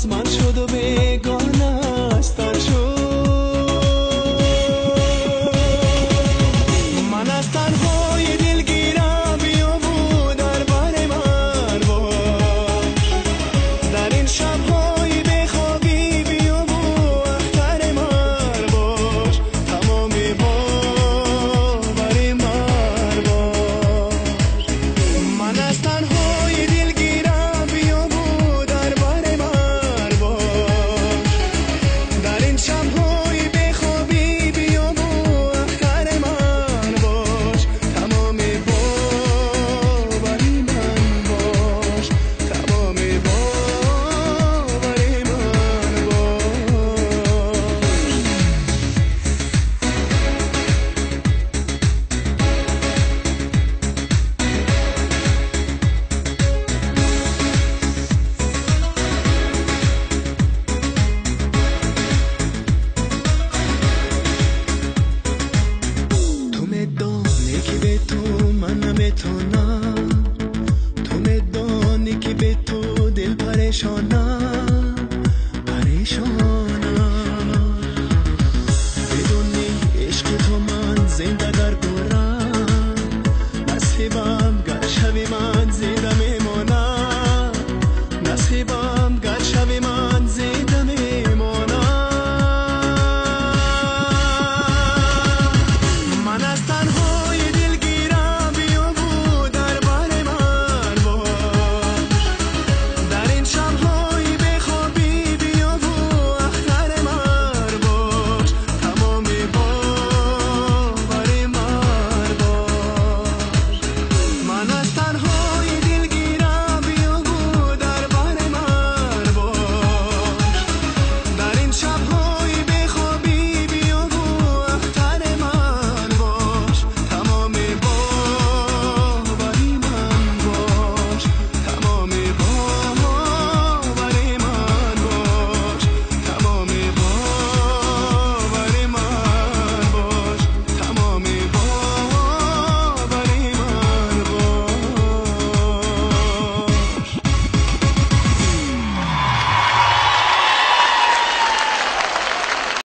من شد و بیگانه است شد. من از تنهای دلگیرم بیا بود در بر من باش، در این شبهای بخوابی بیا بود اختر من باش، تمام باور من باش. من از تنهای دلگیرم بیا بود در بر من باش، در این شبهای بخوابی بیا بود اختر من باش، تمام باور من باش، تمام باور من تو میدانی که به تو من نمیتونم، تو میدانی که به تو دل پریشانم، پریشان